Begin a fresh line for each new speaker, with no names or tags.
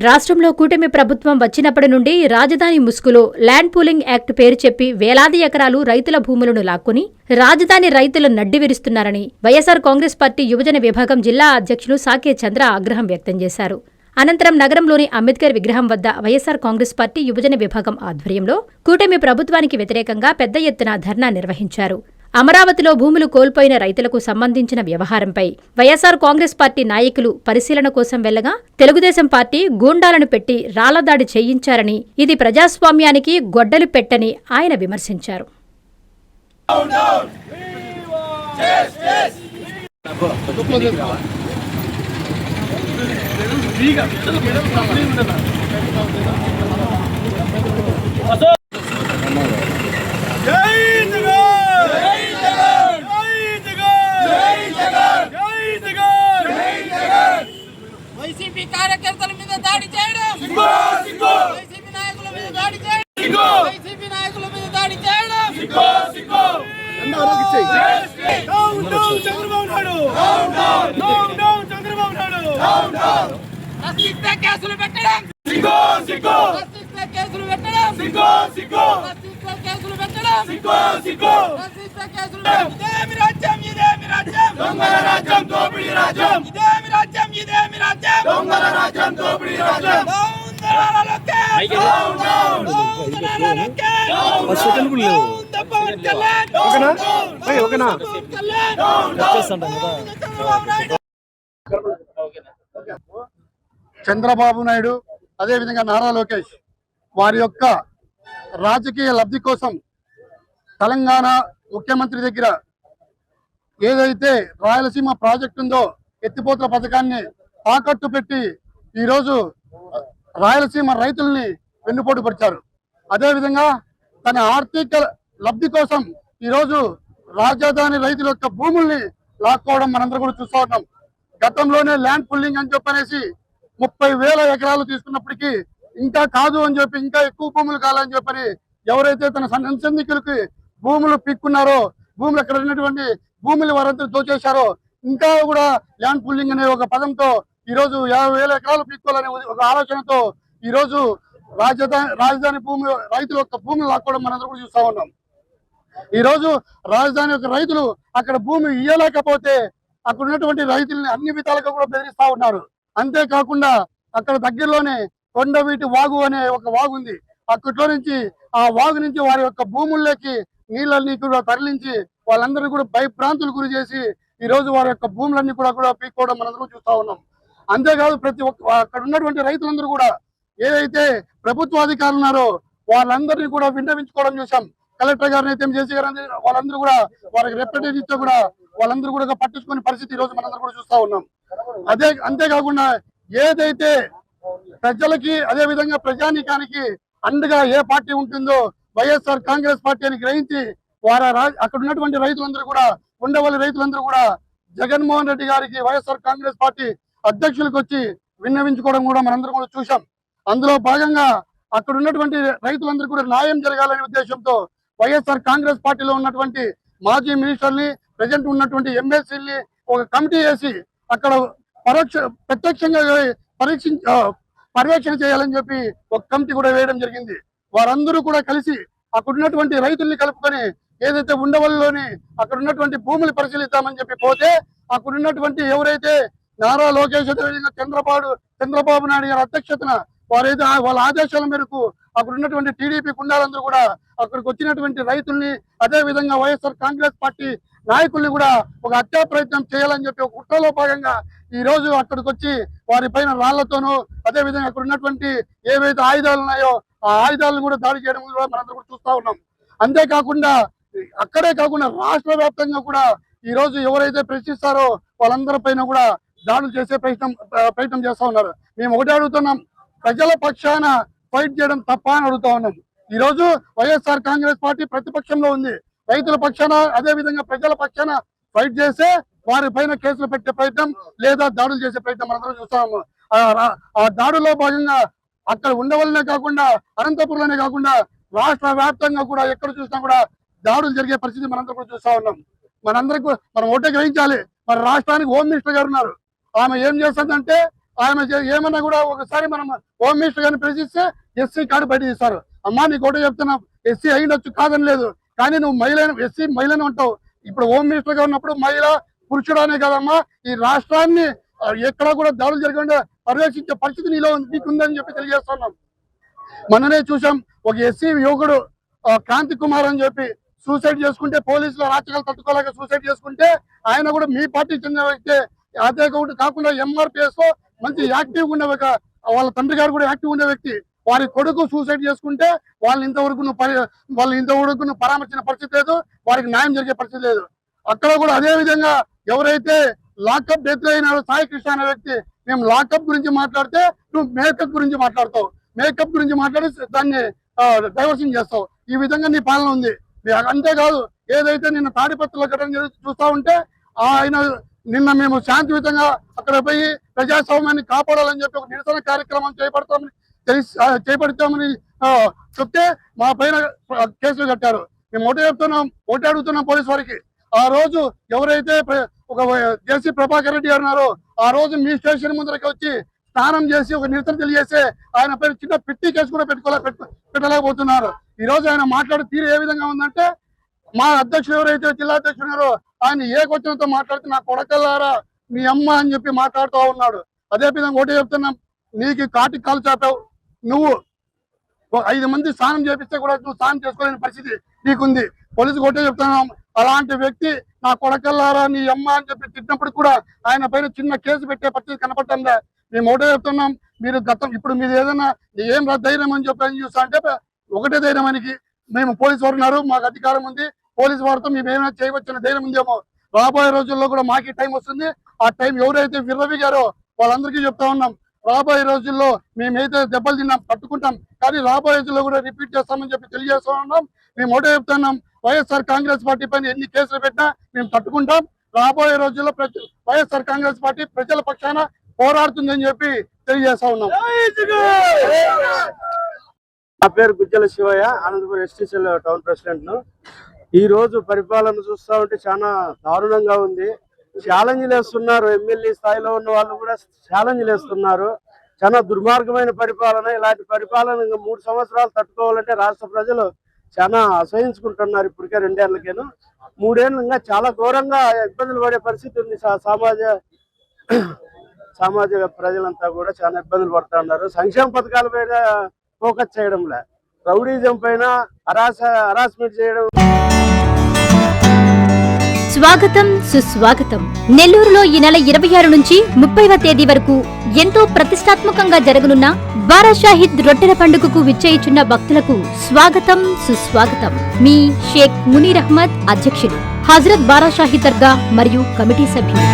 రాష్ట్రంలో కూటమి ప్రభుత్వం వచ్చినప్పటి నుండి రాజధాని ముసుగులో ల్యాండ్ పూలింగ్ యాక్ట్ పేరు చెప్పి వేలాది ఎకరాలు రైతుల భూములను లాక్కుని రాజధాని రైతులు నడ్డి విరుస్తున్నారని వైఎస్సార్ కాంగ్రెస్ పార్టీ యువజన విభాగం జిల్లా అధ్యక్షులు సాకే చంద్ర ఆగ్రహం వ్యక్తం చేశారు. అనంతరం నగరంలోని అంబేద్కర్ విగ్రహం వద్ద వైఎస్సార్ కాంగ్రెస్ పార్టీ యువజన విభాగం ఆధ్వర్యంలో కూటమి ప్రభుత్వానికి వ్యతిరేకంగా పెద్ద ఎత్తున ధర్నా నిర్వహించారు. అమరావతిలో భూములు కోల్పోయిన రైతులకు సంబంధించిన వ్యవహారంపై వైఎస్సార్ కాంగ్రెస్ పార్టీ నాయకులు పరిశీలన కోసం వెళ్లగా తెలుగుదేశం పార్టీ గూండాలను పెట్టి రాళ్లదాడి చేయించారని, ఇది ప్రజాస్వామ్యానికి గొడ్డలి పెట్టని ఆయన విమర్శించారు.
వైసీపీ కార్యకర్తల మీద దాడి చేయడం, వైసీపీ నాయకుల మీద దాడి చేయడం, వైసీపీ నాయకుల మీద దాడి చేయడం. ప్రశ్నిస్తే కేసులు పెట్టడం, ప్రశ్నిస్తే కేసులు పెట్టడం, ప్రశ్నిస్తే కేసులు పెట్టడం, ప్రశ్నిస్తే కేసులు. ఇదేమి రాజ్యం, ఇదేమి రాజ్యం, దొంగల రాజ్యం, దోపిడీ రాజ్యం. ఇదేమి రాజ్యం, ఇదేమి రాజ్యం, దొంగల రాజ్యం, దోపిడీ రాజ్యం.
చంద్రబాబు నాయుడు అదేవిధంగా నారా లోకేష్ వారి యొక్క రాజకీయ లబ్ధి కోసం తెలంగాణ ముఖ్యమంత్రి దగ్గర ఏదైతే రాయలసీమ ప్రాజెక్టు ఉందో ఎత్తిపోతల పథకాన్ని తాకట్టు పెట్టి ఈరోజు రాయలసీమ రైతుల్ని వెన్నుపోటు పరిచారు. అదేవిధంగా తన ఆర్థిక లబ్ధి కోసం ఈరోజు రాజధాని రైతుల యొక్క భూముల్ని లాక్కోవడం మనందరూ కూడా చూస్తూ ఉన్నాం. గతంలోనే ల్యాండ్ పుల్లింగ్ అని చెప్పనేసి 30,000 ఎకరాలు తీసుకున్నప్పటికీ ఇంకా కాదు అని చెప్పి, ఇంకా ఎక్కువ భూములు కావాలని చెప్పని ఎవరైతే తన సంబంధికులకి భూములు పిక్కున్నారో, భూములు అక్కడ ఉన్నటువంటి భూములు వారంతా దోచేశారో, ఇంకా కూడా ల్యాండ్ పుల్లింగ్ అనే ఒక పదంతో ఈరోజు 50,000 ఎకరాలు పీక్కోవాలనే ఒక ఆలోచనతో ఈరోజు రాజధాని భూమి రైతుల యొక్క భూములు లాక్కోవడం మనందరూ కూడా చూస్తా ఉన్నాం. ఈరోజు రాజధాని యొక్క రైతులు అక్కడ భూమి ఇయ్యలేకపోతే అక్కడ ఉన్నటువంటి రైతుల్ని అన్ని విధాలుగా కూడా బెదిరిస్తా ఉన్నారు. అంతేకాకుండా అక్కడ దగ్గరలోనే కొండవీటి వాగు అనే ఒక వాగు ఉంది. అక్కట్లో నుంచి ఆ వాగు నుంచి వారి యొక్క భూముల్లోకి నీళ్ళని కూడా తరలించి వాళ్ళందరినీ కూడా భయభ్రాంతులు గురి చేసి ఈరోజు వారి యొక్క భూములన్నీ కూడా పీక్కోవడం మనందరూ చూస్తా ఉన్నాం. అంతేకాదు ప్రతి ఒక్క అక్కడ ఉన్నటువంటి రైతులందరూ కూడా ఏదైతే ప్రభుత్వ అధికారులు ఉన్నారో వాళ్ళందరినీ కూడా విన్నవించుకోవడం చూసాం. కలెక్టర్ గారిని అయితే జేసీ గారు వాళ్ళందరూ కూడా వారికి రిప్రజెంటేటివ్ కూడా వాళ్ళందరూ కూడా పట్టించుకునే పరిస్థితి ఈ రోజు మనందరూ కూడా చూస్తా ఉన్నాం. అంతేకాకుండా ఏదైతే ప్రజలకి అదే విధంగా ప్రజానీకానికి అండగా ఏ పార్టీ ఉంటుందో వైఎస్ఆర్ కాంగ్రెస్ పార్టీ అని గ్రహించి వారు అక్కడ ఉన్నటువంటి రైతులందరూ కూడా, ఉండవల్లి రైతులందరూ కూడా జగన్మోహన్ రెడ్డి గారికి వైఎస్ఆర్ కాంగ్రెస్ పార్టీ అధ్యక్షులకు వచ్చి విన్నవించుకోవడం కూడా మనందరం కూడా చూసాం. అందులో భాగంగా అక్కడ ఉన్నటువంటి రైతులందరూ కూడా న్యాయం జరగాలనే ఉద్దేశంతో వైఎస్ఆర్ కాంగ్రెస్ పార్టీలో ఉన్నటువంటి మాజీ మినిస్టర్ని, ప్రజెంట్ ఉన్నటువంటి ఎమ్మెల్సీని ఒక కమిటీ వేసి అక్కడ ప్రత్యక్షంగా పర్యవేక్షణ చేయాలని చెప్పి ఒక కమిటీ కూడా వేయడం జరిగింది. వారందరూ కూడా కలిసి అక్కడ ఉన్నటువంటి రైతుల్ని కలుపుకొని ఏదైతే ఉండవల్లిలోని అక్కడ ఉన్నటువంటి భూములు పరిశీలిద్దామని చెప్పి పోతే అక్కడ ఉన్నటువంటి ఎవరైతే నారా లోకేష్ చంద్రబాబు నాయుడు గారి అధ్యక్షతన వారైతే వాళ్ళ ఆదేశాల మేరకు అక్కడ ఉన్నటువంటి టీడీపీ గుండాలందరూ కూడా అక్కడికి వచ్చినటువంటి రైతుల్ని అదే విధంగా వైఎస్ఆర్ కాంగ్రెస్ పార్టీ నాయకుల్ని కూడా ఒక హత్యా ప్రయత్నం చేయాలని చెప్పి ఒక కుట్రలో భాగంగా ఈ రోజు అక్కడికి వచ్చి వారి పైన రాళ్లతోనూ అదే విధంగా అక్కడ ఉన్నటువంటి ఏవైతే ఆయుధాలు ఉన్నాయో ఆ ఆయుధాలను కూడా దాడి చేయడం కూడా మనందరూ కూడా చూస్తా ఉన్నాం. అంతేకాకుండా అక్కడే కాకుండా రాష్ట్ర వ్యాప్తంగా కూడా ఈ రోజు ఎవరైతే ప్రశ్నిస్తారో వాళ్ళందరి పైన కూడా దాడులు చేసే ప్రయత్నం చేస్తా ఉన్నారు. మేము ఒకటే అడుగుతున్నాం, ప్రజల పక్షాన ఫైట్ చేయడం తప్ప అని అడుగుతా ఉన్నాం. ఈ రోజు వైఎస్ఆర్ కాంగ్రెస్ పార్టీ ప్రతిపక్షంలో ఉంది. రైతుల పక్షాన అదే విధంగా ప్రజల పక్షాన ఫైట్ చేస్తే వారి పైన కేసులు పెట్టే ప్రయత్నం లేదా దాడులు చేసే ప్రయత్నం మనందరం చూస్తాము. ఆ దాడుల్లో భాగంగా అక్కడ ఉండవల్లనే కాకుండా అనంతపురంలోనే కాకుండా రాష్ట్ర వ్యాప్తంగా కూడా ఎక్కడ చూసినా కూడా దాడులు జరిగే పరిస్థితి మనందరం కూడా చూస్తా ఉన్నాం. మనందరికీ మనం ఒకటే గ్రహించాలి, మన రాష్ట్రానికి హోమ్ మినిస్టర్ గారు ఉన్నారు. ఆమె ఏం చేస్తుందంటే ఆమె ఏమన్నా కూడా ఒకసారి మనం హోమ్ మినిస్టర్ గారిని ప్రశ్నిస్తే ఎస్సీ కార్డు బయట తీస్తారు. అమ్మా నీకు ఒకటి చెప్తున్నా, ఎస్సీ అయ్యిండొచ్చు కాదని లేదు, కానీ నువ్వు ఎస్సీ మహిళను ఉంటావు. ఇప్పుడు హోమ్ మినిస్టర్ గా ఉన్నప్పుడు మహిళ పురుషుడు అనే కదమ్మా ఈ రాష్ట్రాన్ని ఎక్కడ కూడా దాడులు జరగకుండా పర్యవేక్షించే పరిస్థితి నీకుందని చెప్పి తెలియజేస్తున్నాం. మొన్ననే చూసాం, ఒక ఎస్సీ యువకుడు క్రాంతి కుమార్ అని చెప్పి సూసైడ్ చేసుకుంటే, పోలీసులు రాచకాలు తట్టుకోలేక సూసైడ్ చేసుకుంటే, ఆయన కూడా మీ పార్టీకి చెందిన వ్యక్తి. అదే కాకుండా ఎంఆర్పిఎస్ లో మంచి యాక్టివ్ ఉండే వాళ్ళ తండ్రి గారు కూడా యాక్టివ్ ఉండే వ్యక్తి. వారి కొడుకు సూసైడ్ చేసుకుంటే వాళ్ళు ఇంతవరకు పరామర్శించిన పరిస్థితి లేదు, వారికి న్యాయం జరిగే పరిస్థితి లేదు. అక్కడ కూడా అదే విధంగా ఎవరైతే లాకప్ డెత్ అయినారో సాయి కృష్ణ అనే వ్యక్తి, మేము లాకప్ గురించి మాట్లాడితే నువ్వు మేకప్ గురించి మాట్లాడతావు, మేకప్ గురించి మాట్లాడి దాన్ని డైవర్షన్ చేస్తావు. ఈ విధంగా నీ పాలన ఉంది. అంతేకాదు, ఏదైతే నిన్న తాడిపత్రిలో ఘటన చూస్తా ఉంటే ఆయన నిన్న మేము శాంతియుతంగా అక్కడ పోయి ప్రజాస్వామ్యాన్ని కాపాడాలని చెప్పి ఒక నిరసన కార్యక్రమం చేపడతామని చెప్తే మా పైన కేసులు కట్టారు. మేము ఒకటే అడుగుతున్నాం పోలీసు వారికి, ఆ రోజు ఎవరైతే ఒక జేసీ ప్రభాకర్ రెడ్డి గారు ఉన్నారో ఆ రోజు మీ స్టేషన్ ముందరకి వచ్చి స్నానం చేసి ఒక నిరసన తెలియజేస్తే ఆయన పైన చిన్న పెట్టి కేసు కూడా పెట్టలేకపోతున్నారు. ఈ రోజు ఆయన మాట్లాడే తీరు ఏ విధంగా ఉందంటే, మా అధ్యక్షుడు ఎవరైతే జిల్లా అధ్యక్షుడు ఉన్నారో ఆయన ఏ క్వశ్చన్తో మాట్లాడితే నా కొడకల్లారా మీ అమ్మ అని చెప్పి మాట్లాడుతూ ఉన్నాడు. అదే విధంగా ఒకటి చెప్తున్నాం, నీకు కాటికి కాలు చాపావు, నువ్వు 5 మంది స్నానం చేపిస్తే కూడా నువ్వు స్నానం చేసుకోలేని పరిస్థితి నీకుంది. పోలీసుకు ఒకటే చెప్తున్నాం, అలాంటి వ్యక్తి నా కొడకల్లారా నీ అమ్మ అని చెప్పి తిట్టినప్పుడు కూడా ఆయన పైన చిన్న కేసు పెట్టే పరిస్థితి కనపడుతుందా? మేము ఒకటే చెప్తున్నాం, మీరు ఇప్పుడు మీరు ఏదైనా ఏం ధైర్యం అని చెప్పి ఏం చూస్తా అంటే ఒకటే ధైర్యానికి మేము పోలీసు వారు ఉన్నారు, మాకు అధికారం ఉంది, పోలీసు వారితో మేము ఏమైనా చేయవచ్చిన ధైర్యం ఉందేమో. రాబోయే రోజుల్లో కూడా మాకు టైం వస్తుంది. ఆ టైం ఎవరైతే విర్రవిగారో వాళ్ళందరికీ చెప్తా ఉన్నాం, రాబోయే రోజుల్లో మేమైతే దెబ్బలు తిన్నాం తట్టుకుంటాం, కానీ రాబోయే రోజుల్లో కూడా రిపీట్ చేస్తామని చెప్పి తెలియజేస్తా ఉన్నాం. మేము ఒకటే చెప్తున్నాం, వైఎస్ఆర్ కాంగ్రెస్ పార్టీ పైన ఎన్ని కేసులు పెట్టినా మేము తట్టుకుంటాం. రాబోయే రోజుల్లో వైఎస్ఆర్ కాంగ్రెస్ పార్టీ ప్రజల పక్షాన పోరాడుతుందని చెప్పి తెలియజేస్తా ఉన్నాం.
నా పేరు Gujjala Sivayya, Anantapuram STCL town president ను. ఈ రోజు పరిపాలన చూస్తా ఉంటే చాలా దారుణంగా ఉంది. ఛాలెంజ్లు వేస్తున్నారు, ఎమ్మెల్యే స్థాయిలో ఉన్న వాళ్ళు కూడా ఛాలెంజ్లు వేస్తున్నారు. చాలా దుర్మార్గమైన పరిపాలన. ఇలాంటి పరిపాలన 3 సంవత్సరాలు తట్టుకోవాలంటే రాష్ట్ర ప్రజలు చాలా అసహించుకుంటున్నారు. ఇప్పటికే 2 ఏళ్లకేను 3 ఏళ్ళు ఇంకా చాలా ఘోరంగా ఇబ్బందులు పడే పరిస్థితి ఉంది. సామాజిక ప్రజలంతా కూడా చాలా ఇబ్బందులు పడుతున్నారు. సంక్షేమ పథకాల పైన ఫోకస్ చేయడంలే, రౌడీజం పైన హరాస్మెంట్ చేయడం.
స్వాగతం సుస్వాగతం. నెల్లూరులో ఈ నెల 26 నుంచి 30వ తేదీ వరకు ఎంతో ప్రతిష్టాత్మకంగా జరగనున్న బారా షాహిద్ రొట్టెల పండుగకు విచ్చేయుచున్న భక్తులకు స్వాగతం సుస్వాగతం. మీ షేక్ మునీర్ అహ్మద్, అధ్యక్షులు, హజరత్ బారా షాహిద్ దర్గా మరియు కమిటీ సభ్యులు.